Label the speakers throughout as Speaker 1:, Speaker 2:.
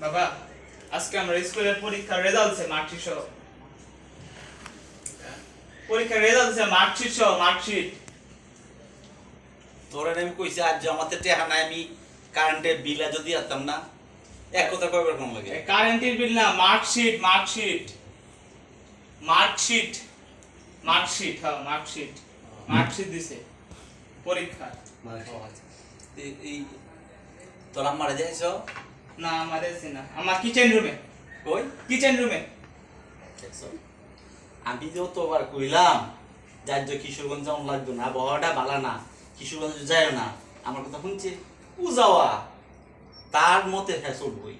Speaker 1: বাবা আজকে আমরা স্কুলের পরীক্ষার রেজাল্ট সে মার্কশিট সহ পরীক্ষার রেজাল্ট সে মার্কশিট সহ মার্কশিট
Speaker 2: তোরে আমি কইছি আজ জমাতে টেহা নাই আমি কারেন্টের বিল যদি আনতাম না এক কথা কয়বার কম লাগে
Speaker 1: কারেন্টের বিল না মার্কশিট মার্কশিট মার্কশিট মার্কশিট হ্যাঁ মার্কশিট মার্কশিট দিছে পরীক্ষা
Speaker 2: এই তোর আম্মারে যাইছ
Speaker 1: না আমাদের না আমার কিচেন রুমে
Speaker 2: কই
Speaker 1: কিচেন রুমে
Speaker 2: আমি যে তোবার কইলাম যার যে কিশোরগঞ্জ যাওয়া লাগতো না আবহাওয়াটা ভালো না কিশোরগঞ্জ যায় না আমার কথা শুনছে ও যাওয়া তার মতে হ্যাঁ চলবই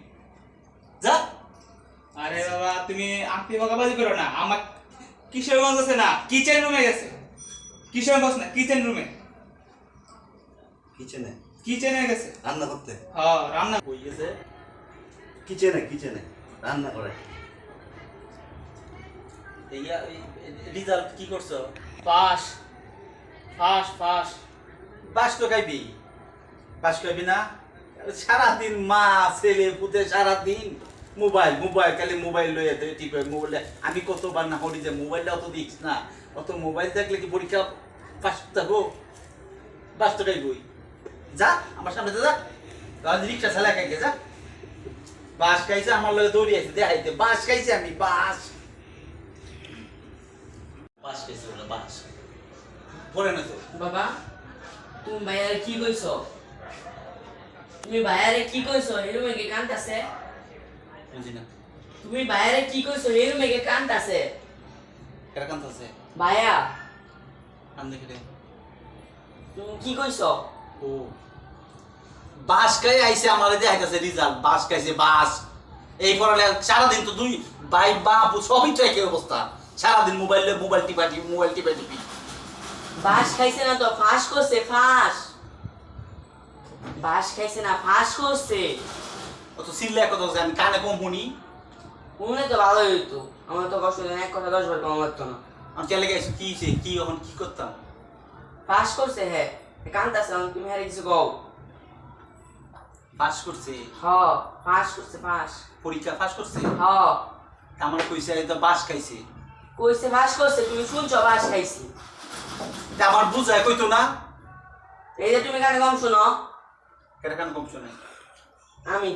Speaker 2: যা
Speaker 1: আরে বাবা তুমি আঁকতি বকাবাজি করো না আমার কিশোরগঞ্জ আছে না কিচেন রুমে গেছে কিশোরগঞ্জ না কিচেন রুমে
Speaker 2: কিচেনে
Speaker 1: কিচেনে গেছে
Speaker 2: রান্না করতে
Speaker 1: হ্যাঁ রান্না
Speaker 2: কই গেছে কিচেনে রান্না করে এইয়া রিজাল্ট কি করছো
Speaker 1: পাস পাস পাস
Speaker 2: বাস তো খাইবি বাস খাইবি না সারাদিন মা ছেলে পুতে সারাদিন মোবাইল মোবাইল খালি মোবাইল লইয়া টিপে মোবাইল আমি কতবার না করি যে মোবাইলটা অত দিচ্ছ না অত মোবাইল দেখলে কি পরীক্ষা পাস থাকবো বাস তো খাইবই যা আমার সামনে যা তাহলে রিক্সা চালা খাইকে যা বাস খাইছে আমার লগে দৌড়ি আছে দেখাইতে বাস খাইছে আমি বাস বাস খাইছে ওরা বাস পরে না তো
Speaker 3: বাবা তুমি ভাইয়ারে কি কইছো তুমি ভাইয়ারে কি কইছো এই রুমে কি কান্দাছে
Speaker 2: বুঝি না
Speaker 3: তুমি ভাইয়ারে কি কইছো এই রুমে কি কান্দাছে
Speaker 2: কেরা কান্ত আছে
Speaker 3: ভাইয়া
Speaker 2: আম দেখে দে
Speaker 3: তুমি কি কইছো
Speaker 2: ও বাস খাই আইছে আমারে দেখাইতেছে রিজাল্ট বাস খাইছে বাস এই পড়ালে সারাদিন তো দুই ভাই বাপ সবই তো একই অবস্থা সারাদিন মোবাইল টিপি
Speaker 3: বাস খাইছে না তো ফাঁস করছে ফাঁস বাস খাইছে না ফাঁস করছে
Speaker 2: অত সিল্লা কত আমি কানে কম শুনি
Speaker 3: মনে তো ভালোই হইতো আমার তো কষ্ট এক কথা 10 বার কম লাগতো না
Speaker 2: আমি চলে গেছি কি হইছে কি এখন কি করতাম
Speaker 3: ফাঁস করছে হ্যাঁ কান্দাছে তুমি হারে কিছু কও
Speaker 2: পাস করছে
Speaker 3: হ ফাঁস করছে ফাঁস
Speaker 2: পরীক্ষা পাস করছে
Speaker 3: হ
Speaker 2: আমার কইছে তো বাস খাইছে
Speaker 3: কইছে ফাঁস করছে তুমি শুনছো বাস খাইছি
Speaker 2: তা আমার বুঝায় কইতো না
Speaker 3: এই যে তুমি কানে কম শোনো
Speaker 2: কেটা কান কম শুনে
Speaker 3: আমি